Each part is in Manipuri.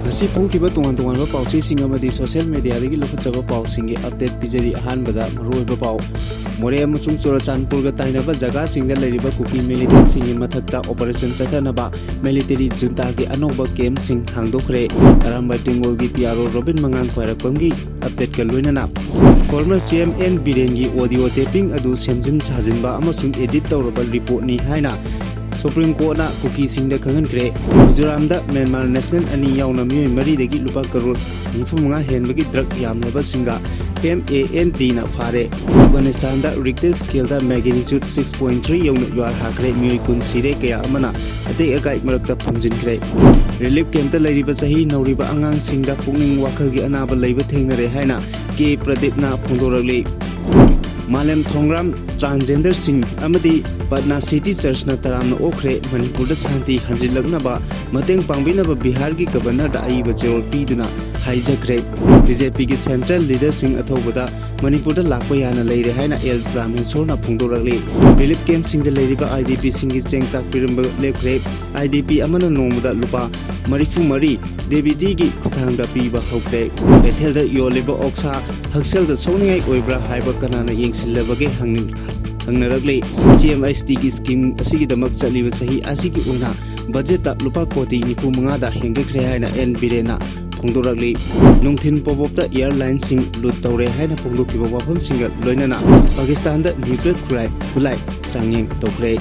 Nasi pong kiba tungan-tungan ba pausi singa madi social media lagi lokot jaba pau singi update pijari ahan bada maroi ba pau more amasung Churachandpur ga taina ba jaga singda leriba kuki militant singi mathakta operation chathana ba military junta gi anoba camp sing hangdokre aramba tingol gi PRO Robin Mangang khwarakpamgi update ka loinana former CM N Biren gi audio taping adu semjin sajin ba amasung edit tawraba report ni haina Supreme Court na kuki singda kangan kre Mizoram da Myanmar National ani yauna mioi mari degi lupa karor nifu mga henbagi drug yamnaba singa MAND na fare Afghanistan da Richter scale da magnitude 6.3 yauna yuar hakre mioi kun sire kaya amana ate akai marakta phumjin kre relief camp ta lairiba sahi nauriba angang singda pungning wakal gi anaba leiba thengnare haina K Pradeep na phongdorakle Malem Thongram transgender sing amadi Patna City Church na taramna okre Manipur da santi hanjilakna ba mateng pangbina ba Bihar gi governor da ai ba jerol piduna hijackre BJP gi central leader sing athobada Manipur da lakpa yana leire haina El Brahmin Sor na phongdorakle relief camp sing da leiriba IDP sing gi chengchak pirimba lekre IDP amana nomda lupa marifu mari Devi gi kuthangda piba hokre Bethel da yoleba oksa haksel da sawningai oibra haiba kanana yengsilabage hangnarakle CMST gi scheme asigi damak chaliba sahi asigi oina budget ta lupa koti nipu manga da hengrekre haina N Birena phongdorakle nungthin pobop da airline sing lut tawre haina phongdokiba wafam singa loinana Pakistan da nuclear khulai changyeng tokre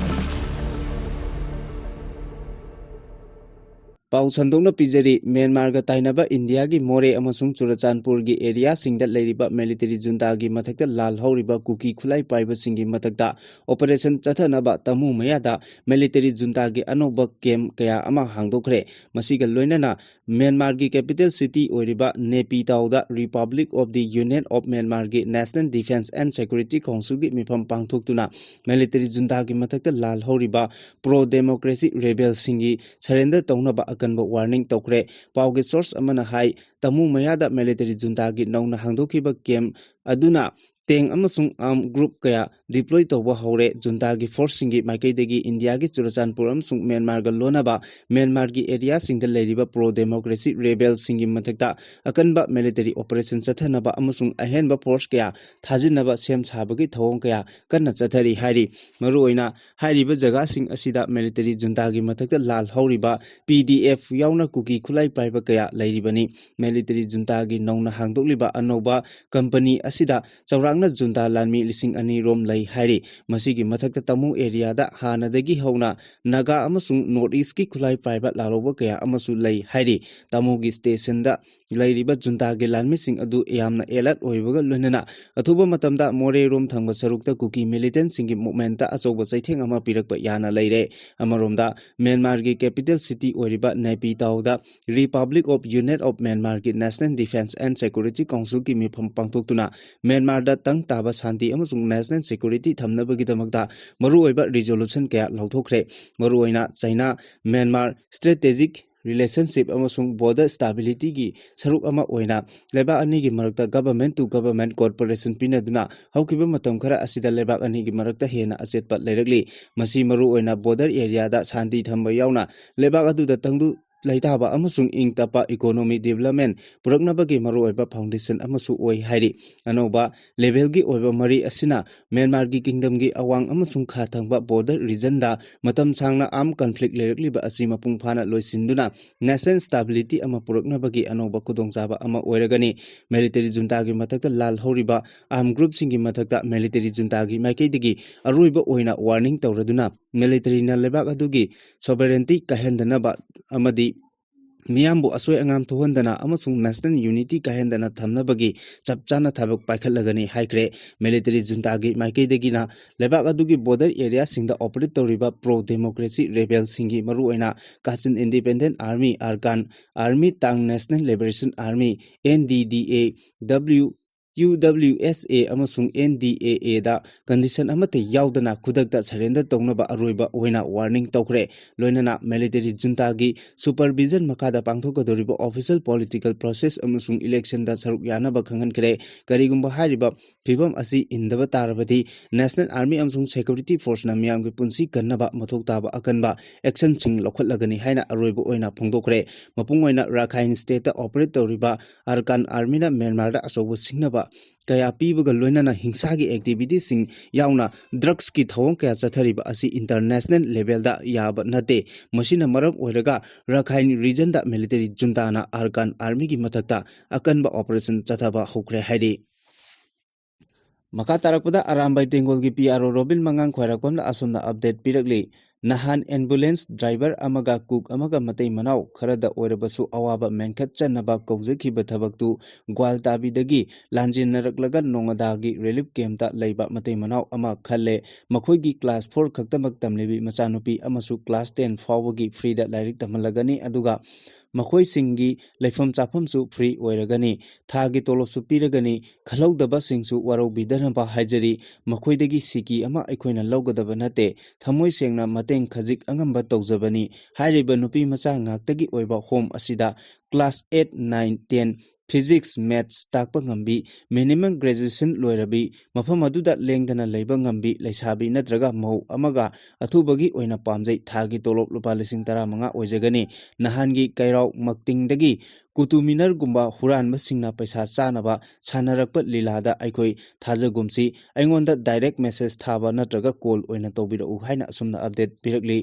Pau Sandongna Pijari Myanmar ga tainaba India gi more amasung Churachandpur gi area singda leiriba military junta gi mathakta lal hauriba kuki khulai paiba singi mathakta operation chathanaba tamu mayada military junta gi anoba camp kaya ama hangdokre masiga loinana Myanmar gi capital city oiriba Naypyidaw da Republic of the Union of Myanmar gi National Defence and Security Council gi mifam pangthoktuna military junta gi mathakta lal hauriba pro democracy rebel singi surrender taunaba akanba warning tokre pauge source amana hai tamu mayada military junta gi nauna hangdokhiba camp aduna teng amasung arm group kaya deploy tawba haure junta gi force singi maikaidagi India gi Churachandpur amasung Myanmar ga lonaba Myanmar gi area singda leiriba pro democracy rebel singi mathakta akanba military operation chathanaba amasung ahenba force kaya thajinaba sem sabagi thawong kaya kanna chathari hairi maruoina hairiba jaga sing asida military junta gi mathakta lal hauriba PDF yauna kuki khulai paiba kaya leiribani military junta gi nauna hangdokliba anoba company asida Chaurangna junta lanmi lising ani rom lai hairi masigi mathakta tamu area da hanadagi hauna naga amasung north east ki khulai paiba laloba kaya amasu lai hairi tamu gi station da lairiba junta gi lanmi sing adu yamna alert oibaga loinana athuba matamda more rom thangba sarukta kuki militant singi movement ta achoba chaitheng ama pirakpa yana leire amaromda Myanmar gi capital city oiriba Naypyidaw da Republic of Union of Myanmar gi National Defence and Security Council gi mifam pangthoktuna Myanmar da tang taba santi amasung national security thamnabagi damakta maruoiba resolution kaya lauthokre maruoina China Myanmar strategic relationship amasung border stability gi saruk ama oina leba ani gi marakta government to government corporation pinaduna haukiba matam khara asida leba ani gi marakta hena achetpa leirakli masi maru oina border area da santi thamba yauna leba adu da tangdu laitaba amasung ingtapa economic development puraknabagi maruoiba foundation amasu oi hairi anoba level gi oiba mari asina Myanmar gi kingdom gi awang amasung kha thangba border region da matam sangna arm conflict lerakliba asima pungphana loisinduna national stability ama puraknabagi anoba kudongchaba ama oiragani military junta gi mathakta lal hauriba arm group singi mathakta military junta gi maikaidagi aruiba oina warning tawraduna military na lebak adugi sovereignty kahendanaba amadi Miyambu asoi angam thohandana amasung national unity kahendana thamnabagi chapchana thabak paikhalagani haikre military junta gi maikaidagi na lebak adugi border area singda operate tawriba pro democracy rebel singi maruoina Kachin Independent Army Arkan Army Tang National Liberation Army NDDA UWSA ꯑꯃꯁꯨꯡ NDAA ꯗ ꯀꯟꯗꯤꯁꯟ ꯑꯃꯠꯇ ꯌꯥꯎꯗꯅ ꯈꯨꯗꯛꯇ ꯁꯔꯦꯟꯗꯔ ꯇꯧꯅꯕ ꯑꯔꯣꯏꯕ ꯑꯣꯏꯅ ꯋꯥꯔꯅꯤꯡ ꯇꯧꯈ꯭ꯔꯦ ꯂꯣꯏꯅꯅ ꯃꯤꯂꯤꯇꯔꯤ ꯖꯨꯟꯇꯥꯒꯤ ꯁꯨꯄꯔꯚꯤꯖꯟ ꯃꯈꯥꯗ ꯄꯥꯡꯊꯣꯛꯀꯗꯧꯔꯤꯕ ꯑꯣꯐꯤꯁꯤꯌꯦꯜ ꯄꯣꯂꯤꯇꯤꯀꯦꯜ ꯄ꯭ꯔꯣꯁꯦꯁ ꯑꯃꯁꯨꯡ ꯏꯂꯦꯛꯁꯟꯗ ꯁꯔꯨꯛ ꯌꯥꯅꯕ ꯈꯪꯍꯟꯈ꯭ꯔꯦ ꯀꯔꯤꯒꯨꯝꯕ ꯍꯥꯏꯔꯤꯕ ꯐꯤꯚꯝ ꯑꯁꯤ ꯏꯟꯗꯕ ꯇꯥꯔꯕꯗꯤ ꯅꯦꯁꯅꯦꯜ ꯑꯥꯔꯃꯤ ꯑꯃꯁꯨꯡ ꯁꯦꯀ꯭ꯌꯨꯔꯤꯇꯤ ꯐꯣꯔꯁꯅ ꯃꯤꯌꯥꯝꯒꯤ ꯄꯨꯟꯁꯤ ꯀꯟꯅꯕ ꯃꯊꯧ ꯇꯥꯕ ꯑꯀꯟꯕ ꯑꯦꯛꯁꯟꯁꯤꯡ ꯂꯧꯈꯠꯂꯒꯅꯤ ꯍꯥꯏꯅ ꯑꯔꯣꯏꯕ ꯑꯣꯏꯅ ꯐꯣꯡꯗꯣꯛꯈ꯭ꯔꯦ ꯃꯄꯨꯡ ꯑꯣꯏꯅ ꯔꯥꯈꯥꯏꯟ ꯁ꯭ꯇꯦꯠꯇ ꯑꯣꯄꯔꯦꯠ ꯇꯧꯔꯤꯕ ꯑꯥꯔꯀꯥꯟ ꯑꯥꯔꯃꯤꯅ ꯃ꯭ꯌꯥꯟꯃꯥꯔꯗ ꯑꯆꯧꯕ ꯁꯤꯡꯅꯕ ꯀꯌꯥ ꯄꯤꯕꯒ ꯂꯣꯏꯅꯅ ꯍꯤꯡꯁꯥꯒꯤ ꯑꯦꯛꯇꯤꯚꯤꯇꯤꯁꯤꯡ ꯌꯥꯎꯅ ꯗ꯭ꯔꯒꯁꯀꯤ ꯊꯧꯑꯣꯡ ꯀꯌꯥ ꯆꯠꯊꯔꯤꯕ ꯑꯁꯤ ꯏꯟꯇꯔꯅꯦꯁꯅꯦꯜ ꯂꯦꯚꯦꯜꯗ ꯌꯥꯕ ꯅꯠꯇꯦ ꯃꯁꯤꯅ ꯃꯔꯝ ꯑꯣꯏꯔꯒ ꯔꯥꯈꯥꯏꯟ ꯔꯤꯖꯟꯗ ꯃꯤꯂꯤꯇꯔꯤ ꯖꯨꯟꯇꯥꯅ ꯑꯥꯔꯀꯥꯟ ꯑꯥꯔꯃꯤꯒꯤ ꯃꯊꯛꯇ ꯑꯀꯟꯕ ꯑꯣꯄꯔꯦꯁꯟ ꯆꯠꯊꯕ ꯍꯧꯈ꯭ꯔꯦ ꯍꯥꯏꯔꯤ ꯃꯈꯥ ꯇꯥꯔꯛꯄꯗ ꯑꯔꯥꯝꯕꯥꯏ ꯇꯦꯡꯒꯣꯜꯒꯤ PRO ꯔꯣꯕꯤꯟ ꯃꯉꯥꯡ ꯈ꯭ꯋꯥꯏꯔꯥꯛꯄꯝꯅ ꯑꯁꯣꯝꯅ ꯑꯞꯗꯦꯠ ꯄꯤꯔꯛꯂꯤ ꯅꯍꯥꯟ ꯑꯦꯝꯕꯨꯂꯦꯟꯁ ꯗ꯭राꯏꯚꯔ ꯑꯃꯒ ꯀꯨꯛ ꯑꯃꯒ ꯃꯇꯩ ꯃꯅꯥꯎ ꯈꯔꯗ ꯑꯣꯏꯔꯕꯁꯨ ꯑꯋꯥꯕ ꯃꯦꯟꯈꯠꯆꯅꯕ ꯀꯧꯖꯈꯤꯕ ꯊꯕꯛꯇꯨ ꯒ꯭ꯋꯥꯜꯇꯥꯕꯤꯗꯒꯤ ꯂꯥꯟꯖꯦꯟꯅꯔꯛꯂꯒ ꯅꯣꯉꯥꯗꯥꯒꯤ ꯔꯤꯂꯤꯐ ꯀꯦꯝꯞꯇ ꯂꯩꯕ ꯃꯇꯩ ꯃꯅꯥꯎ ꯑꯃ ꯈꯜꯂꯦ ꯃꯈꯣꯏꯒꯤ ꯀ꯭ꯂꯥꯁ 4 ꯈꯛꯇꯃꯛ ꯇꯝꯂꯤꯕꯤ ꯃꯆꯥꯅꯨꯄꯤ ꯑꯃꯁꯨ ꯀ꯭ꯂꯥꯁ 10 ꯐꯥꯎꯕꯒꯤ ꯐ꯭ꯔꯤꯗ ꯂꯥꯏꯔꯤꯛ ꯇꯝꯍꯜꯂꯒꯅꯤ ꯑꯗꯨꯒ ꯃꯈꯣꯏꯁꯤꯡꯒꯤ ꯂꯩꯐꯝ ꯆꯥꯐꯝꯁꯨ ꯐ꯭ꯔꯤ ꯑꯣꯏꯔꯒꯅꯤ ꯊꯥꯒꯤ ꯇꯣꯂꯣꯞꯁꯨ ꯄꯤꯔꯒꯅꯤ ꯈꯜꯍꯧꯗꯕꯁꯤꯡꯁꯨ ꯋꯥꯔꯧꯕꯤꯗꯅꯕ ꯍꯥꯏꯖꯔꯤ ꯃꯈꯣꯏꯗꯒꯤ ꯁꯤꯀꯤ ꯑꯃ ꯑꯩꯈꯣꯏꯅ ꯂꯧꯒꯗꯕ ꯅꯠꯇꯦ ꯊꯃꯣꯏ ꯁꯦꯡꯅ ꯃꯇꯦꯡ ꯈꯖꯤꯛ ꯑꯉꯝꯕ ꯇꯧꯖꯕꯅꯤ ꯍꯥꯏꯔꯤꯕ ꯅꯨꯄꯤ ꯃꯆꯥ ꯉꯥꯛꯇꯒꯤ ꯑꯣꯏꯕ ꯍꯣꯝ ꯑꯁꯤꯗ ꯀ꯭ꯂꯥꯁ 8, 9, 10 ꯐꯤꯖꯤꯛꯁ ꯃꯦꯊꯁ ꯇꯥꯛꯄ ꯉꯝꯕꯤ ꯃꯤꯅꯤꯃꯝ ꯒ꯭ꯔꯦꯖꯨꯑꯦꯁꯟ ꯂꯣꯏꯔꯕꯤ ꯃꯐꯝ ꯑꯗꯨꯗ ꯂꯦꯡꯗꯅ ꯂꯩꯕ ꯉꯝꯕꯤ ꯂꯩꯁꯥꯕꯤ ꯅꯠꯇ꯭ꯔꯒ ꯃꯧ ꯑꯃꯒ ꯑꯊꯨꯕꯒꯤ ꯑꯣꯏꯅ ꯄꯥꯝꯖꯩ ꯊꯥꯒꯤ ꯇꯣꯂꯣꯞ ꯂꯨꯄꯥ 15,000 ꯑꯣꯏꯖꯒꯅꯤ ꯅꯍꯥꯟꯒꯤ ꯀꯩꯔꯥꯎ ꯃꯛꯇꯤꯡꯗꯒꯤ ꯀꯨꯇꯨꯃꯤꯅꯔꯒꯨꯝꯕ ꯍꯨꯔꯥꯟꯕꯁꯤꯡꯅ ꯄꯩꯁꯥ ꯆꯥꯅꯕ ꯁꯥꯟꯅꯔꯛꯄ ꯂꯤꯂꯥꯗ ꯑꯩꯈꯣꯏ ꯊꯥꯖꯒꯨꯝꯁꯤ ꯑꯩꯉꯣꯟꯗ ꯗꯥꯏꯔꯦꯛ ꯃꯦꯁꯦꯖ ꯊꯥꯕ ꯅꯠꯇ꯭ꯔꯒ ꯀꯣꯜ ꯑꯣꯏꯅ ꯇꯧꯕꯤꯔꯛꯎ ꯍꯥꯏꯅ ꯑꯁꯨꯝꯅ ꯑꯞꯗꯦꯠ ꯄꯤꯔꯛꯂꯤ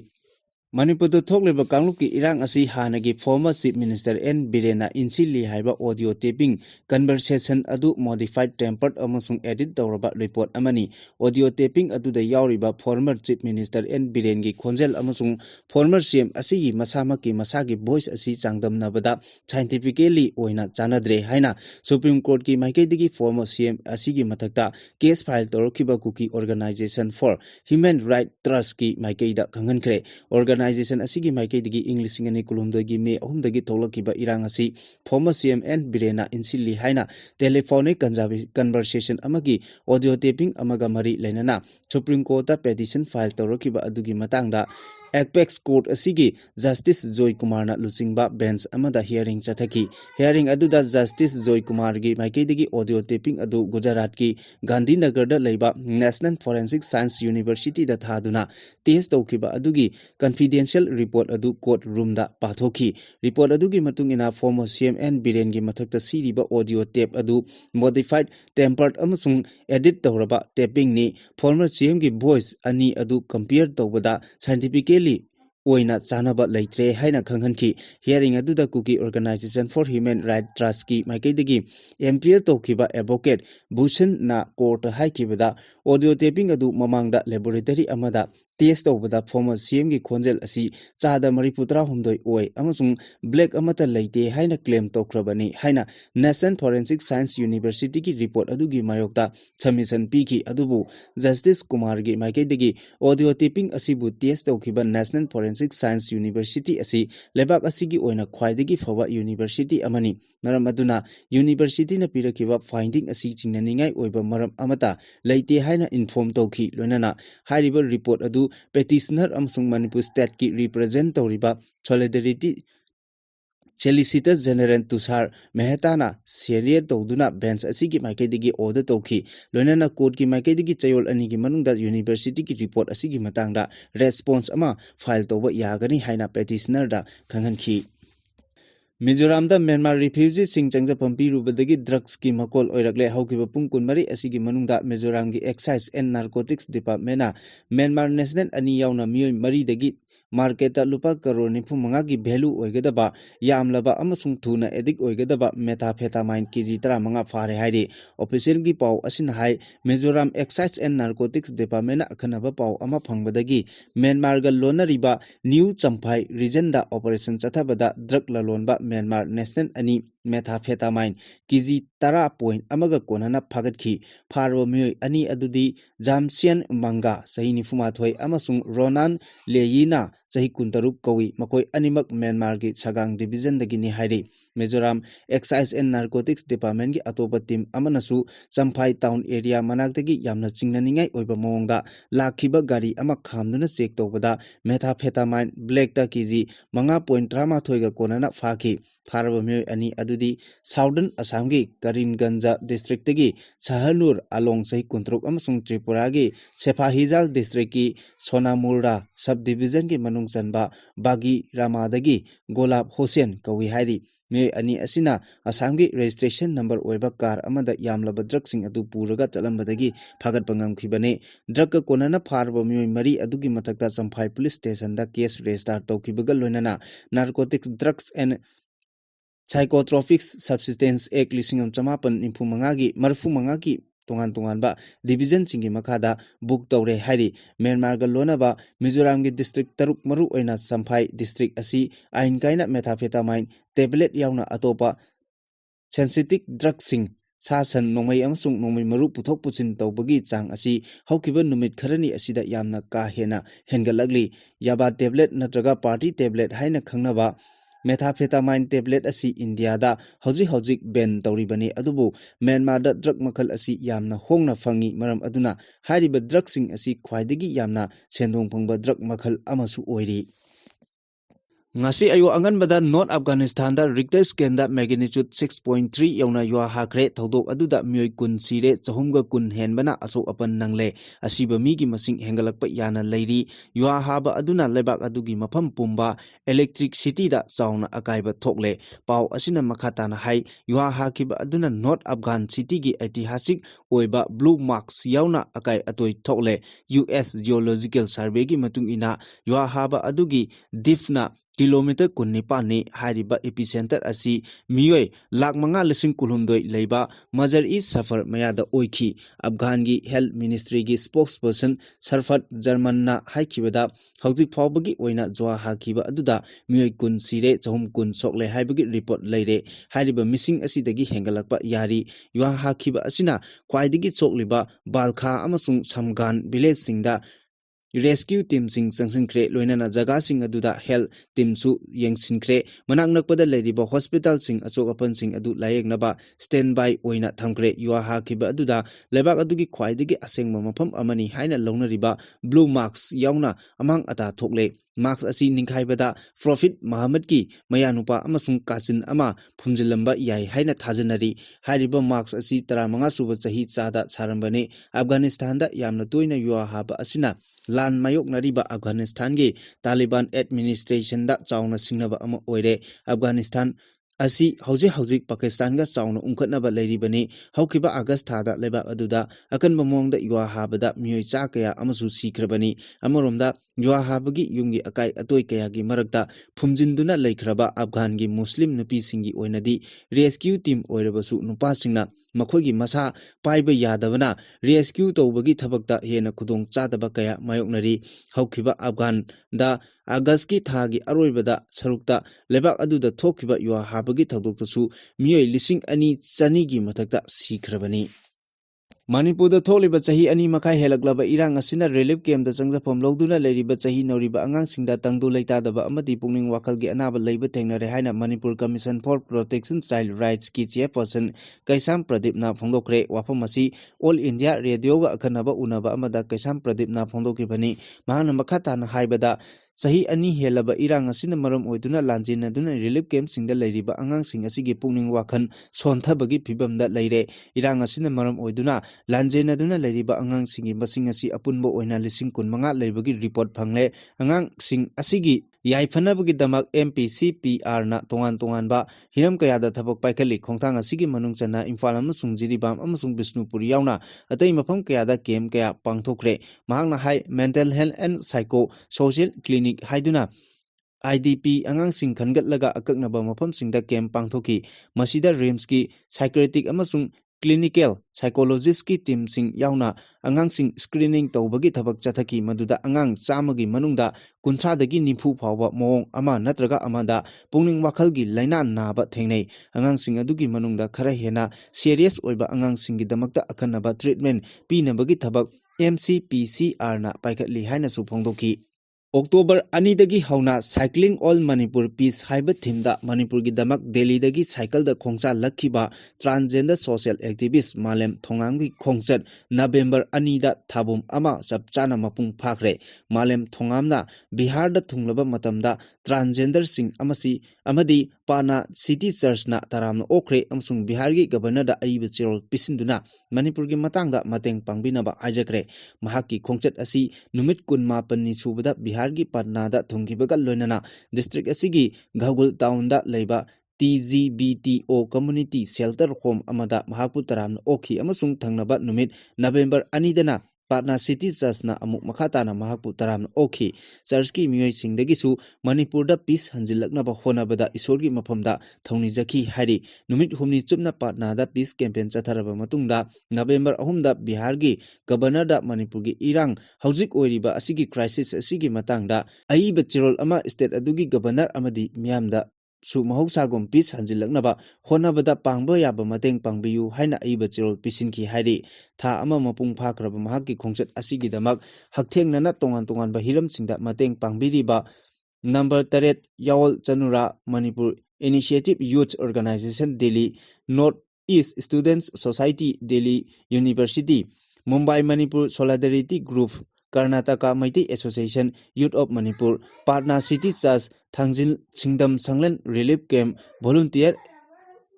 ꯃꯅꯤꯄꯨꯔꯗ ꯊꯣꯛꯂꯤꯕ ꯀꯥꯡꯂꯨꯞꯀꯤ ꯏꯔꯥꯡ ꯑꯁꯤ ꯍꯥꯟꯅꯒꯤ ꯐꯣꯔꯃꯔ ꯆꯤꯐ ꯃꯤꯅꯤꯁꯇꯔ N. ꯕꯤꯔꯦꯟꯅ ꯏꯟꯁꯤꯜꯂꯤ ꯍꯥꯏꯕ ꯑꯣꯗꯤꯑꯣ ꯇꯦꯄꯤꯡ ꯀꯟꯚꯔꯁꯦꯁꯟ ꯑꯗꯨ ꯃꯣꯗꯤꯐꯥꯏꯗ ꯇꯦꯝꯄꯔഡ് ꯑꯃꯁꯨꯡ ꯑꯦꯗꯤꯠ ꯇꯧꯔꯕ ꯔꯤꯄꯣꯔꯠ ꯑꯃꯅꯤ ꯑꯣꯗꯤꯑꯣ ꯇꯦꯄꯤꯡ ꯑꯗꯨꯗ ꯌꯥꯎꯔꯤꯕ ꯐꯣꯔꯃꯔ ꯆꯤꯐ ꯃꯤꯅꯤꯁꯇꯔ N. ꯕꯤꯔꯦꯟꯒꯤ ꯈꯣꯟꯖꯦꯜ ꯑꯃꯁꯨꯡ ꯐꯣꯔꯃꯔ CM ꯑꯁꯤꯒꯤ ꯃꯁꯥꯒꯤ ꯚꯣꯏꯁ ꯑꯁꯤ ꯆꯥꯡꯗꯝꯅꯕꯗ ꯁꯥꯏꯟꯇꯤꯐꯤꯀꯦꯜꯂꯤ ꯑꯣꯏꯅ ꯆꯥꯟꯅꯗ꯭ꯔꯦ ꯍꯥꯏꯅ ꯁꯨꯄ꯭रीम कोर्ट की माइकैदगी फॉर्मर CM असिगी मथक्ता केस फाइल तौरखिबा Kuki organisation for human right trust की माइकैदा खंगनखरे ऑर्गेनाइजेशन असिगी माइकैदगी इंग्लिश इंगनी कुलुमदगी मे अहुमदगी थोलखिबा इरांग असि फॉर्मर CM N. बिरेना इंसिली हाइना टेलीफोनिक कन्वर्सेशन अमगी ऑडियो टेपिंग अमगा मरी लेनना सुप्रीम कोर्ट पेटिशन फाइल तौरखिबा अदुगी मतंगदा एपेक्स कोर्ट असिगी जस्टिस जॉय कुमार ना लुचिंगबा बेंच अमदा हियरिंग चथकी हियरिंग अदुदा जस्टिस जॉय कुमार की माइकैदगी ऑडियो टेपिंग अदु गुजरात की गांधीनगर दा लैबा नेशनल फोरेंसिक साइंस यूनिवर्सिटी दा थादुना टेस्ट तौखिबा अदुगी कॉन्फिडेंशियल रिपोर्ट अदु कोर्ट रूम दा पाथोखी report अदुगी मतुंगिना former CM N. Biren की मथक्ता सीरीबा ऑडियो टेप अदु मॉडिफाइड टेम्पर्ड अमसुंग एडिट तौरबा टेपिंग नि फॉर्मर CM की वॉइस अनि अदु कंपेयर तौबदा साइंटिफिकली ओइना चानबा लैत्रे हाइना खंगहनखि हियरिंग अदुदा Kuki organisation for human right trust की माइकैदगी एम्पियर तौखिबा एडवोकेट भूषण ना कोर्ट हाइखिबदा ऑडियो टेपिंग अदु ममांगदा लैबोरेटरी अमदा टेस्ट तौबदा फॉर्मर CM की खोंजेल असि चादा 39 ओइ अमसुंग ब्लैक अमता लैते हाइना क्लेम तौख्रबनी हाइना नेशनल फोरेंसिक साइंस यूनिवर्सिटी की रिपोर्ट अदुगी मायोक्ता सबमिशन पीखि अदुबु जस्टिस कुमार की माइकैदगी ऑडियो टेपिंग असिबु टेस्ट तौखिबा नेशनल फोरेंसिक साइंस यूनिवर्सिटी असि लेबाक असिगी ओइना ख्वाइदगी फवा यूनिवर्सिटी अमनी मरम अदुना यूनिवर्सिटी न पिरखिबा फाइंडिंग असि चिंगननिंगाई ओइबा मरम अमता लैते हाइना इन्फॉर्म तौखि लोनना हारिबा रिपोर्ट अदु पेटिशनर अमसुंग मणिपुर स्टेट की रिप्रेजेंट तौरिबा सोलिडरिटी सॉलिसिटर जनरल तुषार मेहताना सेरियर तौदुना बेंच असिगी माइकैदगी ऑर्डर तौखि लोनना कोर्ट की माइकैदगी चयोल अनिगी मनुंगदा यूनिवर्सिटी की रिपोर्ट असिगी मतंगदा रेस्पॉन्स अमा फाइल तौबा यागनी हाइना पेटिशनर दा खंगनखि मिजोराम दा म्यांमार रिफ्यूजी सिंग चंगजफम पीरुबदगी ड्रग्स की मकोल ओइरकले हौकिबा पुंग 23 असिगी मनुंगदा मिजोराम की excise and narcotics department Myanmar national अनि यावना मियोय मरीदगी मार्केट लुपा करोड़ 95 की वैल्यू ओइगदबा यामलबा अमसुंग थुना एडिक ओइगदबा मेथाफेटामाइन केजी 15 फारे हाइदे ऑफिशियल की पाउ असिन हाई Mizoram excise and narcotics department अखनबा पाउ अमा फंगबदगी म्यांमार गा लोनरीबा न्यू चंफाई रीजन दा ऑपरेशन चथबदा ड्रग ललोनबा म्यांमार नेशनल अनि मेथाफेटामाइन केजी 10 पॉइंट अमगा कोनना फागतखि फारबो मियोय अनि अदुदी जामसियन मंगा सही 98 अमसुंग Ronan लेयिना chahi kuntaruk kawi makoi animak Myanmar gi Sagang division dagini hairi Mizoram Excise and Narcotics Department gi atopa team amanasu Champhai town area manaktagi yamna chingnaningai oiba mawongda lakhiba gari ama khamduna check tobada methamphetamine black ta kg 5.13 ga konana phaki pharaba myoy ani adudi Southern Assam gi Karimganja district gi Sahanur along sahi kuntruk amasung Tripura gi Sephahijal district gi Sonamurda subdivision gi manung chanba Bagi Ramadagi Golab Hossein kawi hairi myoy ani asina Assam gi registration number oiba car amada yamlaba drug sing adu puraga chalambadagi phagat pangam khibane drug ka konana pharba myoy mari adugi matakta Champhai police station da case register tawkibaga loinana narcotics drugs and Psychotropic Substance Act 1995 gi marfu manga gi tongan ba division singi makada book tawre hari Myanmar ga lonaba Mizoram gi district taruk maru oina Champhai district asi ain kaina methamphetamine tablet yauna atopa synthetic drugs sing sasan nomai amsung nomai maru puthok puchin tawbagi chang asi haukiba numit kharani asida yamna ka hena hengalagli yaba tablet natraga party tablet haina khangnaba methamphetamine tablet asi India da hojik ban tawribani adubu Myanmar da drug makhal asi yamna hongna phangi maram aduna hariba drug sing asi khwaidagi yamna sendong phangba drug makhal amasu oiri ngasi ayo anganbada North Afghanistan da Richter scale da magnitude 6.3 yauna yua hakre thodok aduda myoi kun sire chahumga kun henbana asok apan nangle asiba migi masing hengalakpa yana leiri yua haba aduna lebak adugi mafam pumba electricity da chauna akaiba thokle pau asina makhatana hai yua hakiba aduna North Afghan city gi ऐतिहासिक oiba blue marks yauna akai atoi thokle US Geological Survey gi matung ina yua haba adugi difna kilometer kunnipa ni hariba epicenter asi miyoi lakh manga lising kulhumdoi leiba Mazar e Safar mayada oikhi Afghan gi health ministry gi spokesperson Sarfat German na haikibada hojik phawbagi oina jwa hakiba aduda miyoi kun sire chahum kun sokle haibagi report leire hariba missing asi dagi hengalakpa yari ywa hakiba asina khwaidagi chokliba Balkha amasung Samgan village singda rescue team sing changsinkre loinana jaga sing aduda health team su yengsinkre manak nakpada leiriba hospital sing achokapan sing adu layeknaba standby oina thamkre yua hakiba aduda lebak adugi khwaidagi asengma mafam amani haina lognariba blue marks yauna amang ata thokle marks asi ningkhaibada Prophet Muhammad ki mayanupa amasung kasin ama phumjilamba yai haina thajanari hariba marks asi 15 suba chahi chada sarambane Afghanistan da yamna toina yua haba asina lan mayok nariba Afghanistan gi Taliban administration da chauna singnaba ama oire Afghanistan asi hojik Pakistan ga chauna ungkhatnaba leiribani haukiba August thada leba aduda akan bamongda yua habada miyoi cha kaya amasu sikrabani amoromda yua habagi yumgi akai atoi kaya gi marakta phumjinduna leikraba Afghan gi Muslim nupi singi oinadi rescue team oirabasu nupa singna makhogi masa paiba yadabana rescue tawbagi thabakta hena khudong chadaba kaya mayoknari haukiba Afghan da August ki thagi aroibada sarukta lebak aduda thokiba yua habagi thadoktasu miyoi lising ani chani gi mathakta sikrabani Manipur da tholiba chahi ani makai helaklaba irang asina relief camp da changjapom loduna leiriba chahi nauriba angang singda tangdu leitadaba amadi pungning wakal gi anaba leiba thengnare haina Manipur Commission for Protection Child Rights ki chairperson Kaisam Pradip na phongdokre wafam asi All India Radio ga akhanaba unaba amada Kaisam Pradip na phongdokibani mahana makhata na haibada Sahi ani helaba irang asina maram oiduna lanjina duna relief camp singda leiriba angang sing asigi pungning wakhan sonthabagi phibamda leire irang asina maram oiduna lanjena duna leiriba angang singi masing asi apunbo oina lising kun manga leibagi report phangle angang sing asigi yaiphanabagi damak MPCPR na tongan ba hiram kayada thabak paikali khongthang asigi manung chana Imphal amasung Jiribam amasung Bishnupur yauna atai mafam kayada camp kaya pangthokre mahangna hai mental health and psycho social clinic haiduna IDP angang sing khangatlaga akaknaba mafam singda camp pangthoki masida RIMS ki psychiatric amasung clinical psychologist ki team sing yauna angang sing screening tawbagi thabak chathaki maduda angang chamagi manungda kunthra dagi nimfu phawba mong ama natraga amada pungning wakhal gi laina naba thengnei angang sing adugi manungda khara hena serious oiba angang singi damakta akhanaba treatment pinabagi thabak MCPCR na paikatli haina su phongdoki October anidagi hauna cycling all Manipur peace haiba thimda Manipur gi damak Delhi dagi cycle da khongsa lakhiba transgender social activist Malem Thongam gi khongchat November anida thabum ama chapchana mapung phakre Malem Thongam na Bihar da thunglaba matamda transgender sing amadi Pana City Church na taramna okre amsung Bihar gi governor da aiba chirol pisinduna Manipur gi matangda mateng pangbinaba ajakre mahaki khongchat asi numit kunmapan ni subada Bihar gi Patna da thungkibaga loinana district asigi Ghagul town da leiba TGBTO community shelter home amada mahakpu taramna okhi amasung thangnaba numit November anidana Patna City Church na amuk makhatana mahakpu taramna okhi church ki miyoi singdagi su Manipur da peace hanjilaknaba honabada isorgi mafamda thongni jakhi hari numit humni chupna Patna da peace campaign chatharaba matungda November 3 da Bihar gi governor da Manipur gi irang haujik oiriba asigi crisis asigi matangda aiba chirol ama state adugi governor amadi miyamda su mahausagom peace hanjilaknaba honabada pangba yaba mateng pangbiyu haina aiba chirol pisinki hari tha ama mapung phakraba mahakki khongchat asigi damak haktheng nana tongan ba hiram singda mateng pangbiriba number 8 Yawol Chanura Manipur Initiative Youth Organization Delhi North East Students Society Delhi University Mumbai Manipur Solidarity Group Karnataka Maiti Association Youth of Manipur Patna City Church Thangjil Singdam Sanglen Relief Camp Volunteer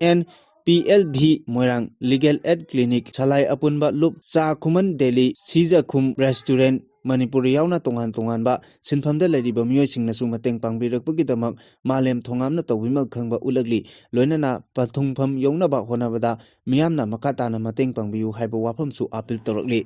and PLV Moirang Legal Aid Clinic Chalai Apunba Loop Cha Khuman Delhi Sija Khum Restaurant Manipur yauna tongan ba sinfamda lariba miyoi singnasu mateng pangbirakpagidamak Malem Thongamna tawbimal khangba ulagli loinana pathungpham yaunaba honabada miyamna makatana mateng pangbiyu haiba wafamsu apil torakli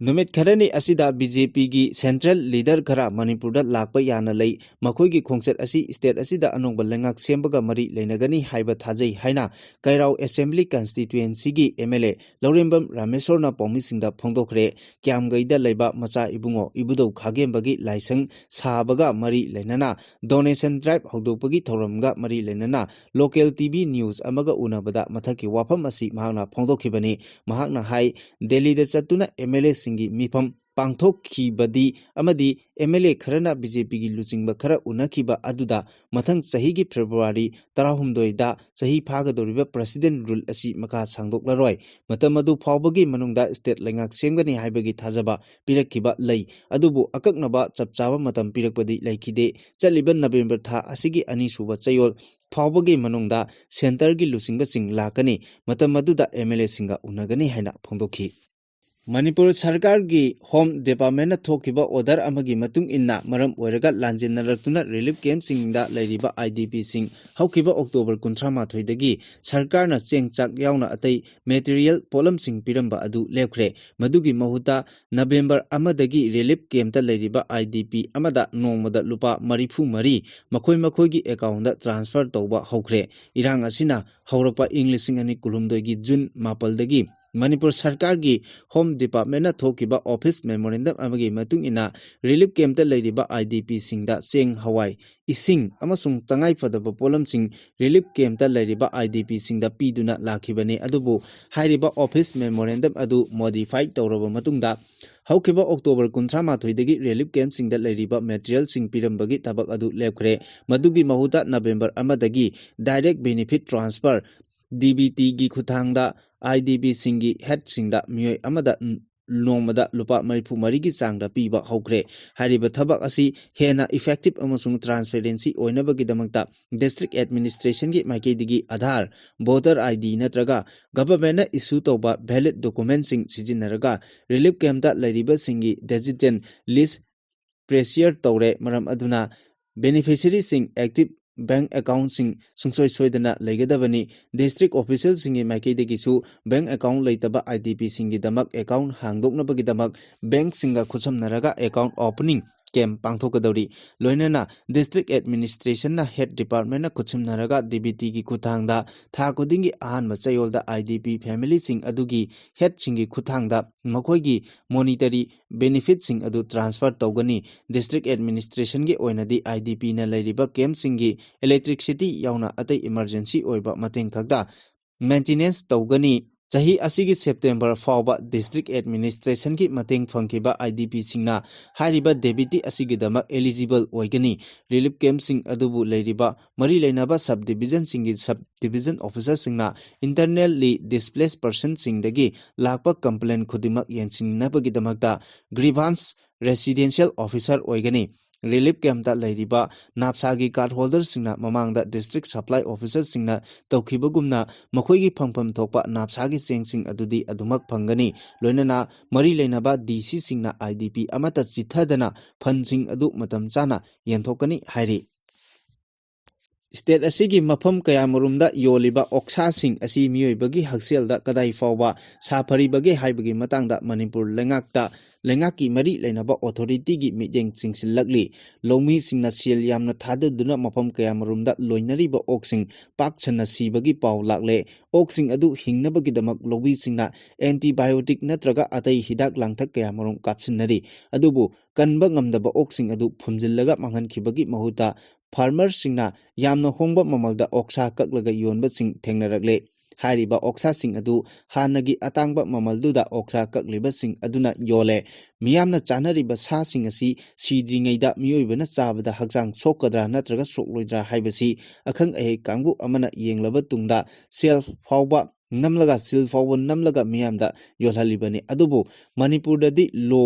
Numit kharani asida BJP gi central leader khara Manipur da lakpa yana lei makhoi gi khongchat asi state asida anongba lengak sembaga mari leinagani haiba thajai haina Kairao Assembly constituency gi MLA Laurembam Rameshwarna Paumi singda phongdokre Kyamgaida leiba macha ibungo ibudau khagembagi laisang sabaga mari leinana donation drive hogdokpagi thoramga mari leinana local TV news amaga unabada mathaki wafam asi mahakna phongdokhibani mahakna hai Delhi da chatuna MLA singi mifam pangthokhi badi amadi MLA kharana BJP gi luchingba khara unakhiba aduda mathang sahi gi February 18 da sahi phagadoriba president rule asi maka sangdoklaroi matamadu phawbagi manungda state lengak semgani haibagi thajaba pirakhiba lei adubu akaknaba chapchaba matam pirakpadi laikhide chaliba November tha asigi ani suba chayol phawbagi manungda center gi luchingba sing lakani matamaduda MLA singa unagani haina phongdokhi Manipur Sarkar gi Home Department na thokiba order amagi matung inna maram oiraga lanjinnaratuna relief camp singda lairiba IDP sing haukiba October 13 dagi Sarkar na chengchak yauna atai material polam sing piramba adu lepkhre madugi mahuta November amadagi relief camp ta lairiba IDP amada nongmada lupa marifu mari makhoi gi account da transfer tawba haukhre irang asina haurapa English ani kulumdoi gi June 10 dagi Manipur Sarkar gi Home Department na thokiba office memorandum amagi matung ina relief camp ta lairiba IDP singda cheng hawai ising amasung tangai fadaba polam sing relief camp ta lairiba IDP singda piduna lakhibane adubu hairiba office memorandum adu modified tawraba matungda haukiba October 13 dagi relief camp singda lairiba material sing pirambagi tabak adu lepkhre madugi mahuta November amadagi direct benefit transfer DBT gi khuthangda IDB singi head singda miyoi amada nongmada lupa marifu marigi changda piba haukhre hariba thabak asi hena effective amasung transparency oinabagi damakta district administration gi maikeidigi Aadhaar voter ID natraga government na issue toba valid documents sing sijinaraga relief camp da lairiba singi digital list pressure tawre maram aduna beneficiary sing active bank account sing sungsoi soidana leigadabani district official singi maikeidagi su bank account leitaba IDP singi damak account hangdoknabagi damak bank singa khusamnaraga account opening camp pangthokadori loinana district administration na head department na kuchimnaraga DBT gi kuthangda tha kudingi ahan chayolda IDP family sing adugi head singi kuthangda makhoi gi monetary benefit sing adu transfer tawgani district administration gi oinadi IDP na lairiba camp singi electricity yauna atai emergency oiba mateng khakda maintenance tawgani Jahi asigi September fauba district administration ki mateng phangkiba IDP singna hairiba debiti asigi damak eligible oigani relief camp sing adubu leiriba mari leinaba subdivision singi subdivision officer singna internally displaced person singdagi lakpa complaint khudimak yensingnabagi damakta grievance residential officer oigani relief camp ta leiriba napsagi card holder singna mamangda district supply officer singna tawkhibagumna makhoi phangpham thokpa napsagi chengsing adudi adumak phangani loinana mari leinaba DC singna IDP amata chithadana phansing adu matam chana yenthokani hairi State asigi mafam kaya marumda yoliba oksa sing asi miyoibagi hakselda kadai fawba safaribagi haibagi matangda Manipur lengaki mari leinaba authority gi mijeng chingsilakli lomi singna sel yamna thadaduna mafam kaya marumda loinariba oksing pakchana sibagi paw lakle oksing adu hingnabagi damak lobi singna antibiotic natraga atai hidak langthak kaya marum kapsinari adubu kanba ngamdaba oksing adu phunjillaga manghankhibagi mahuta farmer singna yamna hongba mamalda oksa kaklaga yonba sing thengnarakle hairiba oksa sing adu hanagi atangba mamalduda oksa kakliba sing aduna yole miyamna chanariba sa sing asi sidringaida miyoibana chabada hakjang sokadra natraga sokloidra haibasi akhang ahe kangbu amana yenglaba tungda self fawba namlaga sil fawba namlaga miyamda yolhalibani adubu manipurdadi lo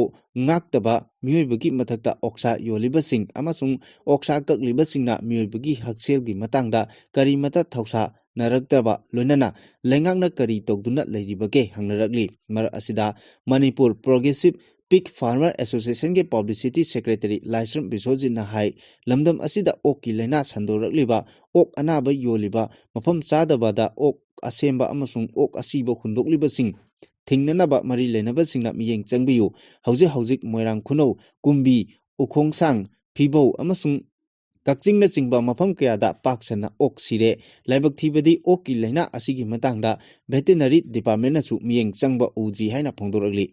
ngaktaba miyoibagi mathakta oksa yolibasing amasung oksa kaklibasingna miyoibagi hakselgi matangda karimata thausa narakdaba loinana lengakna kari togduna leiribage hangnarakli mar asida Manipur Progressive Pig Farmer Association ke Publicity Secretary Laisram Biswajit na hai lamdam asida ok ki laina sandorakliba ok anaba yoliba mafam chadabada ok asemba amasung ok asiba hundokliba sing thingnanaba mari leinaba singna miyeng changbiyu hauzik moirang khunau kumbi ukhongsang phibau amasung Kakchingna chingba mafam kayada paksana ok sire laibak thibadi ok ki laina asigi matangda veterinary department na su miyeng changba udri haina phongdorakli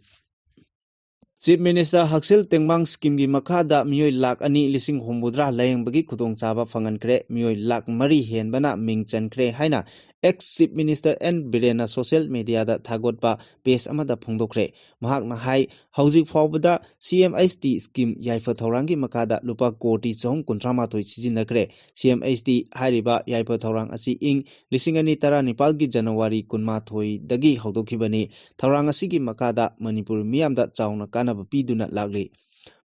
Chief Minister Haksel Tengmang scheme gi makhada miyoi lakh ani lising humbudra layengbagi khudong chaba phangankre miyoi lakh mari henbana ming chankre haina ex Chief Minister N Birena social media da thagotpa page amada phongdokre mahakna hai hauzik fawbada CMHT scheme yaifa thaurangi makada lupa koti chahum kuntramathoi sijinakre CMHT hairiba yaifa thaurang asi ing lising ani tara nipal gi January kunmathoi dagi haudokhibani thaurang asigi makada Manipur miyamda chauna kanaba piduna lagli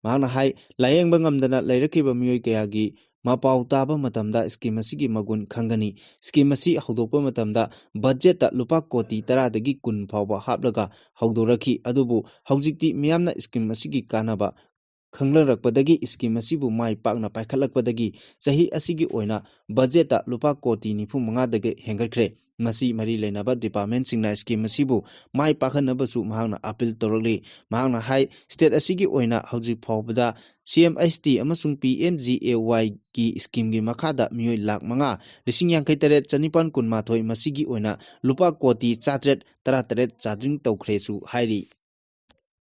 mahakna hai layengba ngamdana lairakhiba miyoi kayagi mapau taba matamda scheme asigi magun khangani scheme asi haudopa matamda budget ta lupa koti tara dagi kun phawba haplaga haudorakhi adubu haujikti miyamna scheme asigi kanaba khanglarakpadagi scheme asibu mai pakna paikhalakpadagi chahi asigi oina budget ta lupa koti nifu manga dage hengakhre masi mari leinaba department singna scheme asibu mai pakhanabasu mahangna appeal torali mahangna hai state asigi oina haujik phawbada CMHT amasung PMGAY ki scheme gi makhada miyoi lakh manga lising yang kaitaret chanipan kunmathoi masigi oina lupa koti chatret taratret chadring tawkhre su hairi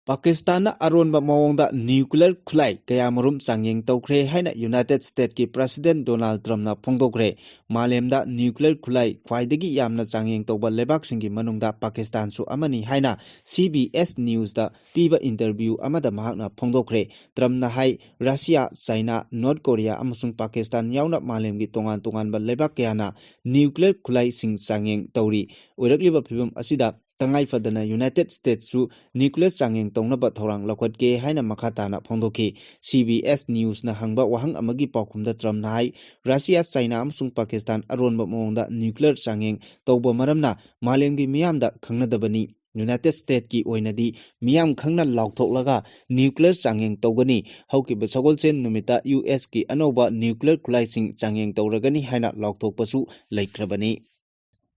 Pakistan aronba mawongda nuclear khulai kayamarum changyeng tawkhre haina United States ki President Donald Trump na phongdokre malemda nuclear khulai khwaidagi yamna changyeng tawba lebak singi manungda Pakistan su amani haina CBS News da piba interview amada mahakna phongdokre Trump na hai Russia China North Korea amasung Pakistan yauna malemgi tongan ba lebak kayana nuclear khulai sing changyeng tawri oirakliba phibam asida tangai fadana United States su nuclear changyeng tongnaba thorang lokhatke haina makhatana phongdoki CBS News na hangba wahang amagi paukhumda Trump na hai Russia China amsung Pakistan aronba mawongda nuclear changyeng tawba maramna malemgi miyamda khangnadabani United States ki oinadi miyam khangna lauthoklaga nuclear changyeng tawgani haukiba sagolchen numita US ki anoba nuclear khulaising changyeng tawragani haina lauthokpasu laikhrabani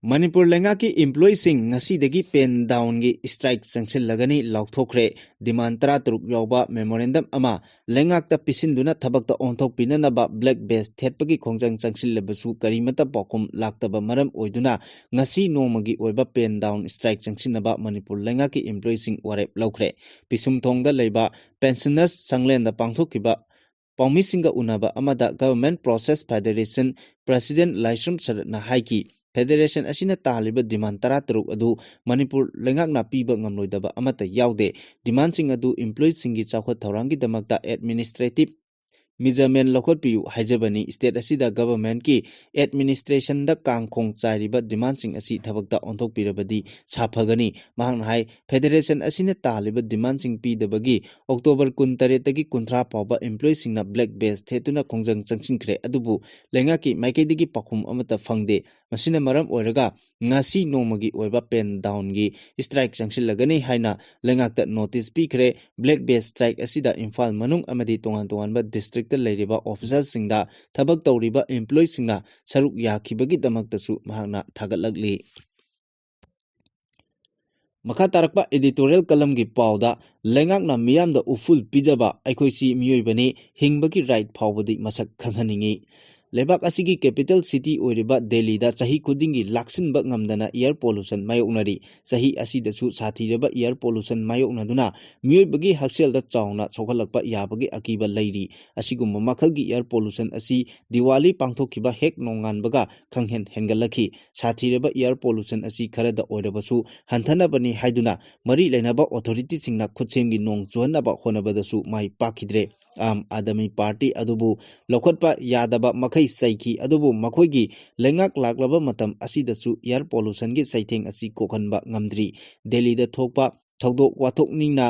Manipur lengaki employee sing ngasidagi pen down gi strike changsilagani lauthokre demand 13 yawba memorandum ama lengakta pisinduna thabakta onthok pinanaba black base thetpagi khongjang changsillabasu karimata pakum laktaba maram oiduna ngasi nomagi oiba pen down strike changsinaba Manipur lengaki employee sing warep laukre pisumthongda leiba pensioners sanglenda pangthokiba Paumisinga unaba amada Government Process Federation President Laisram Saratna haiki Federation asina taliba demand tara teruk adu Manipur lengakna piba ngamloidaba amata yaude demand sing adu employees singi chawkhat thaurangi damakta administrative Mizamen lokot piu hajabani state asida government ki administration da kangkhong chairiba demand sing asi thabakta onthok pirabadi saphagani mahang hai federation asina taliba demand sing pi dabagi October 13 tagi 13 pawba employee singna black base thetuna khongjang changsinkhre adubu lenga ki maikaidigi pakhum amata phangde masina maram oiraga ngasi nomagi oiba pen down gi strike changsilagani haina lengakta notice pikhre black base strike asida imphal manung amadi tongan tongan ba district Lairiba officers singda thabak tawriba employees singna saruk yakhibagi damaktasu mahakna thagatlagli makha tarakpa editorial column gi pawda lengakna miyamda uful pijaba aikhoisi miyoibani hingbagi right phawbadi masak khanghaningi lebak asigi capital city oiriba Delhi da chahi khudingi laksinba ngamdana air pollution mayoknari chahi asidasu sathireba air pollution mayoknaduna miyoibagi haksel da chauna sokhalakpa yabagi akiba leiri asigumma makhalgi air pollution asi Diwali pangthokkiba hek nonganbaga khanghen hengalakhi sathireba air pollution asi kharada oirabasu hantanabani haiduna mari leinaba authority singna khutsemgi nong chuhanaba honabadasu mai pakhidre Aam Adami Party adubu lokhatpa yadaba makhai saiki adubu makhoigi lengak laklaba matam asidasu air pollution gi saitheng asi kokhanba ngamdri Delhi da thokpa thodok wathok ningna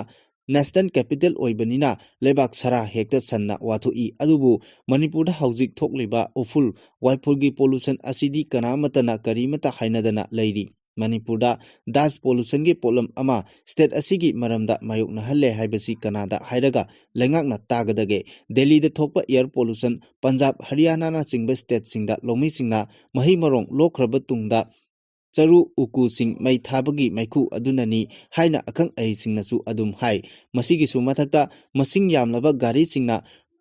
national capital oibanina lebak sara hekta sanna wathoi adubu Manipur da haujik thokliba uful waipulgi pollution asidi kanamatana karimata hainadana leiri Manipur da das pollution gi problem ama state asigi maramda mayokna halle haibasi kanada hairaga lengakna tagadage Delhi da thokpa air pollution Punjab Haryana na chingba state singda lomi singna mahi marong lokhraba tungda charu uku sing mai thabagi maikhu adunani haina akhang ai singnasu adum hai masigi su mathakta masing yamlaba gari singna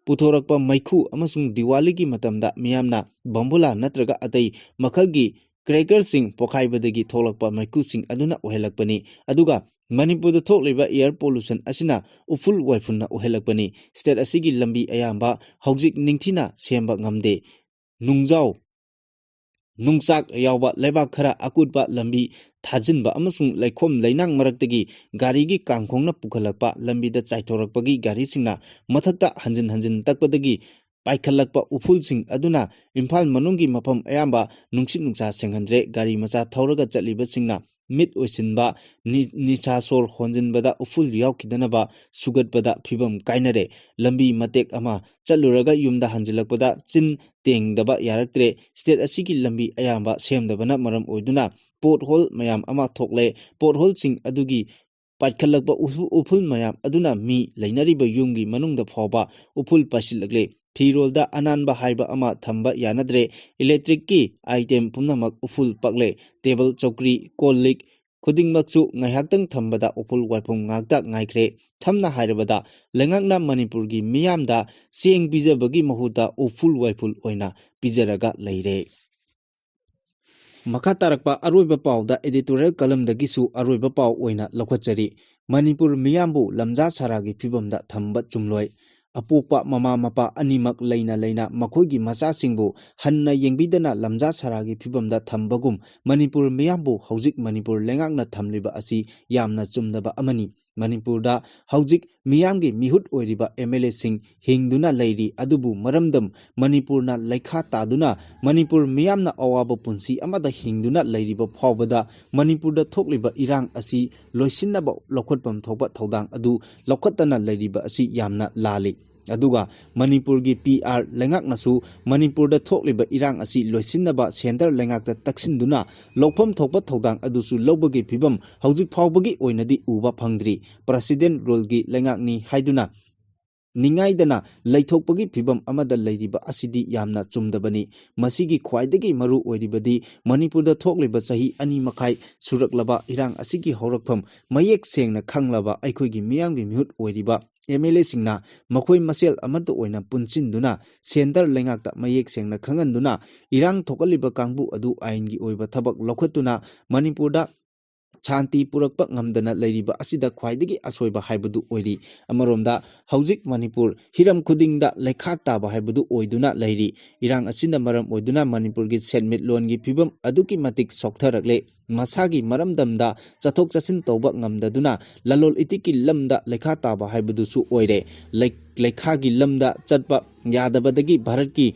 puthorakpa maikhu amasung Diwali gi matamda miyamna bambula natraga atai makhalgi cracker sing pokhaibadagi tholakpa maikhu sing aduna ohelakpani aduga Manipur da thokliba air pollution asina uful waifunna ohelakpani state asigi lambi ayamba haujik ningthina semba ngamde nungjau nungsak yawba lebak khara akutba lambi thajinba amasung laikhom lainang maraktagi gari gi kangkhongna pukhalakpa lambi da chaithorakpagi gari singna mathakta hanjin hanjin takpadagi paikhalakpa uful sing aduna imphal manunggi mapam ayamba nungsit nungsa senghandre gari macha thauraga chaliba singna mit oisinba nisha sor honjinbada uful yaukhidanaba sugatbada phibam kainare lambi matek ama chaluraga yumda hanjilakpada chin tengdaba yaraktre state asigi lambi ayamba semdabana maram oiduna pothole mayam ama thokle pothole sing adugi paikhalakpa uful mayam aduna mi leinariba yumgi manungda phawba uful pasilakle Firolda ananba haiba ama thamba yanadre electric ki item punamak uful pakle table chokri kolik khudingmakchu ngaihaktang thambada uful waipum ngakta ngaikre thamna hairabada lengakna Manipur gi miyamda seng bijabagi mahuta uful waipul oina bijaraga leire makha tarakpa aroiba pawda editorial column dagisu aroiba paw oina lokhachari Manipur miyambu lamja saragi phibamda thamba chumloi apokpa mama mapa animak leina makhoigi macha singbu hanna yengbidana lamja saragi phibamda thambagum Manipur miyambu haujik Manipur lengakna thamliba asi yamna chumnaba amani Manipur da haujik miyamgi mihut oiriba MLA sing hingduna leiri adubu maramdam Manipur na laikha taduna Manipur miyamna awaba punsi amada hingduna leiriba phawbada Manipur da thokliba irang asi loisinaba lokhotpam thokpa thodang adu lokhatana leiriba asi yamna lali aduga Manipur gi PR lengak nasu Manipur da thokliba irang asi loisinaba center lengak ta taksinduna lokpham thokpa thodang adusu lobagi phibam haujik phawbagi oinadi uba phangdri president role gi lengak ni haiduna ningaidana laithokpagi phibam amada leiriba asidi yamna chumdabani masigi khwaidagi maru oiribadi Manipur da thokliba chahi ani makhai suraklaba irang asigi horakpham mayek sengna khanglaba aikhoigi miyamgi mihut oiriba MLA singna makhoi masel amata oina punchinduna center lengakta mayek sengna khanganduna irang thokaliba kangbu adu ain gi oiba thabak lokhatuna Manipur da ꯁꯥꯟꯇꯤ ꯄꯨꯔꯛꯄ ꯉꯝꯗꯅ ꯂꯩꯔꯤꯕ ꯑꯁꯤꯗ ꯈ꯭ꯋꯥꯏꯗꯒꯤ ꯑꯁꯣꯏꯕ ꯍꯥꯏꯕꯗꯨ ꯑꯣꯏꯔꯤ ꯑꯃꯔꯣꯝꯗ ꯍꯧꯖꯤꯛ ꯃꯅꯤꯄꯨꯔ ꯍꯤꯔꯝ ꯈꯨꯗꯤꯡꯗ ꯂꯩꯈꯥ ꯇꯥꯕ ꯍꯥꯏꯕꯗꯨ ꯑꯣꯏꯗꯨꯅ ꯂꯩꯔꯤ ꯏꯔꯥꯡ ꯑꯁꯤꯅ ꯃꯔꯝ ꯑꯣꯏꯗꯨꯅ ꯃꯅꯤꯄꯨꯔꯒꯤ ꯁꯦꯟꯃꯤꯠꯂꯣꯟꯒꯤ ꯐꯤꯕꯝ ꯑꯗꯨꯛꯀꯤ ꯃꯇꯤꯛ ꯁꯣꯛꯊꯔꯛꯂꯦ ꯃꯁꯥꯒꯤ ꯃꯔꯝꯗꯝꯗ ꯆꯠꯊꯣꯛ ꯆꯠꯁꯤꯟ ꯇꯧꯕ ꯉꯝꯗꯗꯨꯅ ꯂꯂꯣꯜ ꯏꯇꯤꯛꯀꯤ ꯂꯝꯗ ꯂꯩꯈꯥ ꯇꯥꯕ ꯍꯥꯏꯕꯗꯨꯁꯨ ꯑꯣꯏꯔꯦ ꯂꯩꯈꯥꯒꯤ ꯂꯝꯗ ꯆꯠꯄ ꯌꯥꯗꯕꯗꯒꯤ ꯚꯥꯔꯠꯀꯤ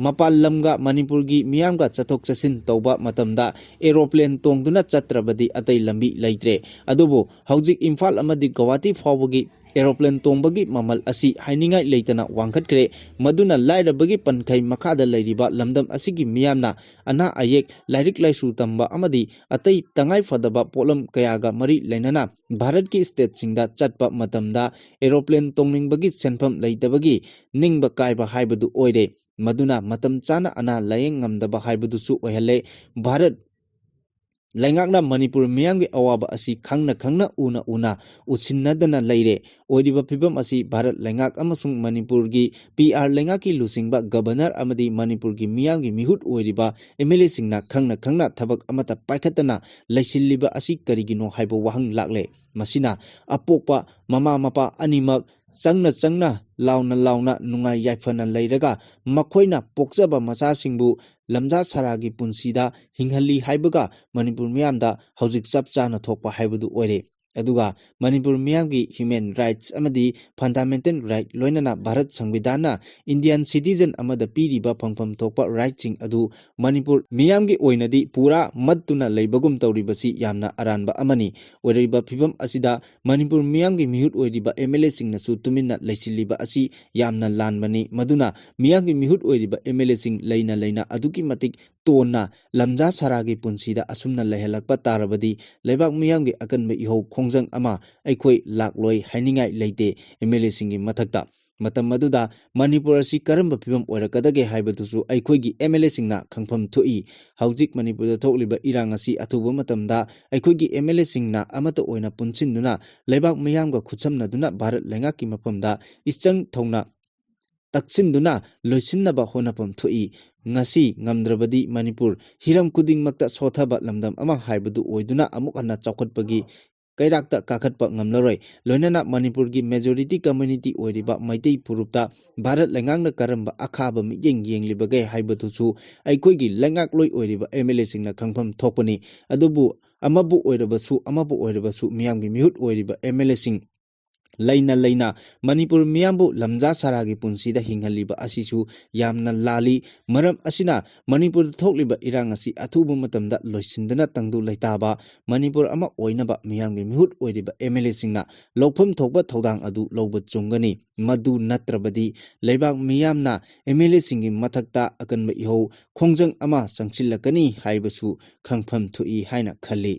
ꯃꯄꯥꯟ ꯂꯝꯒ ꯃꯅꯤꯄꯨꯔꯒꯤ ꯃꯤꯌꯥꯝꯒ ꯆꯠꯊꯣꯛ ꯆꯠꯁꯤꯟ ꯇꯧꯕ ꯃꯇꯝꯗ ꯑꯦꯔꯣꯄ꯭ꯂꯦꯟ ꯇꯣꯡꯗꯨꯅ ꯆꯠꯇ꯭ꯔꯕꯗꯤ ꯑꯇꯩ ꯂꯝꯕꯤ ꯂꯩꯇ꯭ꯔꯦ ꯑꯗꯨꯕꯨ ꯍꯧꯖꯤꯛ ꯏꯝꯐꯥꯜ ꯑꯃꯗꯤ ꯒꯧꯍꯥꯇꯤ ꯐꯥꯎꯕꯒꯤ ꯑꯦꯔꯣꯄ꯭ꯂꯦꯟ ꯇꯣꯡꯕꯒꯤ ꯃꯃꯜ ꯑꯁꯤ ꯍꯥꯏꯅꯤꯡꯉꯥꯏ ꯂꯩꯇꯅ ꯋꯥꯡꯈꯠꯈ꯭ꯔꯦ ꯃꯗꯨꯅ ꯂꯥꯏꯔꯕꯒꯤ ꯄꯟꯈꯩ ꯃꯈꯥꯗ ꯂꯩꯔꯤꯕ ꯂꯝꯗꯝ ꯑꯁꯤꯒꯤ ꯃꯤꯌꯥꯝꯅ ꯑꯅꯥ ꯑꯌꯦꯛ ꯂꯥꯏꯔꯤꯛ ꯂꯥꯏꯁꯨ ꯇꯝꯕ ꯑꯃꯗꯤ ꯑꯇꯩ ꯇꯉꯥꯏꯐꯗꯕ ꯄꯣꯠꯂꯝ ꯀꯌꯥꯒ ꯃꯔꯤ ꯂꯩꯅꯅ ꯚꯥꯔꯠꯀꯤ ꯁ꯭ꯇꯦꯠꯁꯤꯡꯗ ꯆꯠꯄ ꯃꯇꯝꯗ ꯑꯦꯔꯣꯄ꯭ꯂꯦꯟ ꯇꯣꯡꯅꯤꯡꯕꯒꯤ ꯁꯦꯟꯐꯝ ꯂꯩꯇꯕꯒꯤ ꯅꯤꯡꯕ ꯀꯥꯏꯕ ꯍꯥꯏꯕꯗꯨ ꯑꯣꯏꯔꯦ ꯃꯗꯨꯅ ꯃꯇꯝ ꯆꯥꯅ ꯑꯅꯥ ꯂꯥꯌꯦꯡ ꯉꯝꯗꯕ ꯍꯥꯏꯕꯗꯨꯁꯨ ꯑꯣꯏꯍꯜꯂꯦ ꯚꯥꯔꯠ ꯂꯩꯉꯥꯛꯅ ꯃꯅꯤꯄꯨꯔ ꯃꯤꯌꯥꯝꯒꯤ ꯑꯋꯥꯕ ꯑꯁꯤ ꯈꯪꯅ ꯈꯪꯅ ꯎꯅ ꯎꯁꯤꯟꯅꯗꯅ ꯂꯩꯔꯦ ꯑꯣꯏꯔꯤꯕ ꯐꯤꯕꯝ ꯑꯁꯤ ꯚꯥꯔꯠ ꯂꯩꯉꯥꯛ ꯑꯃꯁꯨꯡ ꯃꯅꯤꯄꯨꯔꯒꯤ PR ꯂꯩꯉꯥꯛꯀꯤ ꯂꯨꯆꯤꯡꯕ ꯒꯕꯔꯅꯔ ꯑꯃꯗꯤ ꯃꯅꯤꯄꯨꯔꯒꯤ ꯃꯤꯌꯥꯝꯒꯤ ꯃꯤꯍꯨꯠ ꯑꯣꯏꯔꯤꯕ MLAꯁꯤꯡꯅ ꯈꯪꯅ ꯈꯪꯅ ꯊꯕꯛ ꯑꯃꯠꯇ ꯄꯥꯏꯈꯠꯇꯅ ꯂꯩꯁꯤꯜꯂꯤꯕ ꯑꯁꯤ ꯀꯔꯤꯒꯤꯅꯣ ꯍꯥꯏꯕ ꯋꯥꯍꯪ ꯂꯥꯛꯂꯦ ꯃꯁꯤꯅ ꯑꯄꯣꯛꯄ ꯃꯃꯥ ꯃꯄꯥ ꯑꯅꯤꯃꯛ ꯆꯪꯅ ꯂꯥꯎꯅ ꯅꯨꯡꯉꯥꯏ ꯌꯥꯏꯐꯅ ꯂꯩꯔꯒ ꯃꯈꯣꯏꯅ ꯄꯣꯛꯆꯕ ꯃꯆꯥꯁꯤꯡꯕꯨ ꯂꯝꯖꯥ ꯁꯔꯥꯒꯤ ꯄꯨꯟꯁꯤꯗ ꯍꯤꯡꯍꯜꯂꯤ ꯍꯥꯏꯕꯒ ꯃꯅꯤꯄꯨꯔ ꯃꯤꯌꯥꯝꯗ ꯍꯧꯖꯤꯛ ꯆꯞ ꯆꯥꯅ ꯊꯣꯛꯄ ꯍꯥꯏꯕꯗꯨ ꯑꯣꯏꯔꯦ ꯑꯗꯨꯒ ꯃꯅꯤꯄꯨꯔ ꯃꯤꯌꯥꯝꯒꯤ ꯍ꯭ꯌꯨꯃꯦꯟ ꯔꯥꯏꯠꯁ ꯑꯃꯗꯤ ꯐꯟꯗꯥꯃꯦꯟꯇꯦꯜ ꯔꯥꯏꯠ ꯂꯣꯏꯅꯅ ꯚꯥꯔꯠ ꯁꯪꯕꯤꯙꯥꯟꯅ ꯏꯟꯗꯤꯌꯟ ꯁꯤꯇꯤꯖꯟ ꯑꯃꯗ ꯄꯤꯔꯤꯕ ꯐꯪꯐꯝ ꯊꯣꯛꯄ ꯔꯥꯏꯠꯁꯤꯡ ꯑꯗꯨ ꯃꯅꯤꯄꯨꯔ ꯃꯤꯌꯥꯝꯒꯤ ꯑꯣꯏꯅꯗꯤ ꯄꯨꯔꯥ ꯃꯠꯇꯨꯅ ꯂꯩꯕꯒꯨꯝ ꯇꯧꯔꯤꯕꯁꯤ ꯌꯥꯝꯅ ꯑꯔꯥꯟꯕ ꯑꯃꯅꯤ ꯑꯣꯏꯔꯤꯕ ꯐꯤꯕꯝ ꯑꯁꯤꯗ ꯃꯅꯤꯄꯨꯔ ꯃꯤꯌꯥꯝꯒꯤ ꯃꯤꯍꯨꯠ ꯑꯣꯏꯔꯤꯕ MLAꯁꯤꯡꯅꯁꯨ ꯇꯨꯃꯤꯟꯅ ꯂꯩꯁꯤꯜꯂꯤꯕ ꯑꯁꯤ ꯌꯥꯝꯅ ꯂꯥꯟꯕꯅꯤ ꯃꯗꯨꯅ ꯃꯤꯌꯥꯝꯒꯤ ꯃꯤꯍꯨꯠ ꯑꯣꯏꯔꯤꯕ MLAꯁꯤꯡ ꯂꯩꯅ ꯑꯗꯨꯛꯀꯤ ꯃꯇꯤꯛ ꯇꯣꯟꯅ ꯂꯝꯖꯥ ꯁꯔꯥꯒꯤ ꯄꯨꯟꯁꯤꯗ ꯑꯁꯨꯝꯅ ꯂꯩꯍꯜꯂꯛꯄ ꯇꯥꯔꯕꯗꯤ ꯂꯩꯕꯥꯛ ꯃꯤꯌꯥꯝꯒꯤ ꯑꯀꯟꯕ ꯏꯍꯧ ꯈꯣꯡꯖꯪ ꯑꯃ ꯑꯩꯈꯣꯏ ꯂꯥꯛꯂꯣꯏ ꯍꯥꯏꯅꯤꯡꯉꯥꯏ ꯂꯩꯇꯦ MLAꯁꯤꯡꯒꯤ ꯃꯊꯛꯇ ꯃꯇꯝ ꯑꯗꯨꯗ ꯃꯅꯤꯄꯨꯔ ꯑꯁꯤ ꯀꯔꯝꯕ ꯐꯤꯕꯝ ꯑꯣꯏꯔꯛꯀꯗꯒꯦ ꯍꯥꯏꯕꯗꯨꯁꯨ ꯑꯩꯈꯣꯏꯒꯤ MLAꯁꯤꯡꯅ ꯈꯪꯐꯝ ꯊꯣꯛꯏ ꯍꯧꯖꯤꯛ ꯃꯅꯤꯄꯨꯔꯗ ꯊꯣꯛꯂꯤꯕ ꯏꯔꯥꯡ ꯑꯁꯤ ꯑꯊꯨꯕ ꯃꯇꯝꯗ ꯑꯩꯈꯣꯏꯒꯤ MLAꯁꯤꯡꯅ ꯑꯃꯠꯇ ꯑꯣꯏꯅ ꯄꯨꯟꯁꯤꯟꯗꯨꯅ ꯂꯩꯕꯥꯛ ꯃꯤꯌꯥꯝꯒ ꯈꯨꯠꯁꯝꯅꯗꯨꯅ ꯚꯥꯔꯠ ꯂꯩꯉꯥꯛꯀꯤ ꯃꯐꯝꯗ ꯏꯆꯪ ꯊꯧꯅ ꯇꯛꯁꯤꯟꯗꯨꯅ ꯂꯣꯏꯁꯤꯟꯅꯕ ꯍꯣꯠꯅꯐꯝ ꯊꯣꯛꯏ ꯉꯁꯤ ꯉꯝꯗ꯭ꯔꯕꯗꯤ ꯃꯅꯤꯄꯨꯔ ꯍꯤꯔꯝ ꯈꯨꯗꯤꯡꯃꯛꯇ ꯁꯣꯊꯕ ꯂꯝꯗꯝ ꯑꯃ ꯍꯥꯏꯕꯗꯨ ꯑꯣꯏꯗꯨꯅ ꯑꯃꯨꯛ ꯍꯟꯅ ꯆꯥꯎꯈꯠꯄꯒꯤ ꯀꯩꯔꯥꯛꯇ ꯀꯥꯈꯠꯄ ꯉꯝꯂꯔꯣꯏ ꯂꯣꯏꯅꯅ ꯃꯅꯤꯄꯨꯔꯒꯤ ꯃꯦꯖꯣꯔꯤꯇꯤ ꯀꯝꯃ꯭ꯌꯨꯅꯤꯇꯤ ꯑꯣꯏꯔꯤꯕ ꯃꯩꯇꯩ ꯐꯨꯔꯨꯞꯇ ꯚꯥꯔꯠ ꯂꯩꯉꯥꯛꯅ ꯀꯔꯝꯕ ꯑꯈꯥꯕ ꯃꯤꯠꯌꯦꯡ ꯌꯦꯡꯂꯤꯕꯒꯦ ꯍꯥꯏꯕꯗꯨꯁꯨ ꯑꯩꯈꯣꯏꯒꯤ ꯂꯩꯉꯥꯛꯂꯣꯏ ꯑꯣꯏꯔꯤꯕ MLAꯁꯤꯡꯅ ꯈꯪꯐꯝ ꯊꯣꯛꯄꯅꯤ ꯑꯗꯨꯕꯨ ꯑꯃꯕꯨ ꯑꯣꯏꯔꯕꯁꯨ ꯃꯤꯌꯥꯝꯒꯤ ꯃꯤꯍꯨꯠ ꯑꯣꯏꯔꯤꯕ MLAꯁꯤꯡ ꯂꯩꯅ ꯃꯅꯤꯄꯨꯔ ꯃꯤꯌꯥꯝꯕꯨ ꯂꯝꯖꯥ ꯁꯔꯥꯒꯤ ꯄꯨꯟꯁꯤꯗ ꯍꯤꯡꯍꯜꯂꯤꯕ ꯑꯁꯤꯁꯨ ꯌꯥꯝꯅ ꯂꯥꯜꯂꯤ ꯃꯔꯝ ꯑꯁꯤꯅ ꯃꯅꯤꯄꯨꯔꯗ ꯊꯣꯛꯂꯤꯕ ꯏꯔꯥꯡ ꯑꯁꯤ ꯑꯊꯨꯕ ꯃꯇꯝꯗ ꯂꯣꯏꯁꯤꯟꯗꯨꯅ ꯇꯪꯗꯨ ꯂꯩꯇꯥꯕ ꯃꯅꯤꯄꯨꯔ ꯑꯃ ꯑꯣꯏꯅꯕ ꯃꯤꯌꯥꯝꯒꯤ ꯃꯤꯍꯨꯠ ꯑꯣꯏꯔꯤꯕ MLAꯁꯤꯡꯅ ꯂꯧꯐꯝ ꯊꯣꯛꯄ ꯊꯧꯗꯥꯡ ꯑꯗꯨ ꯂꯧꯕ ꯆꯨꯝꯒꯅꯤ ꯃꯗꯨ ꯅꯠꯇ꯭ꯔꯕꯗꯤ ꯂꯩꯕꯥꯛ ꯃꯤꯌꯥꯝꯅ MLAꯁꯤꯡꯒꯤ ꯃꯊꯛꯇ ꯑꯀꯟꯕ ꯏꯍꯧ ꯈꯣꯡꯖꯪ ꯑꯃ ꯆꯪꯁꯤꯜꯂꯛꯀꯅꯤ ꯍꯥꯏꯕꯁꯨ ꯈꯪꯐꯝ ꯊꯣꯛꯏ ꯍꯥꯏꯅ ꯈꯜꯂꯤ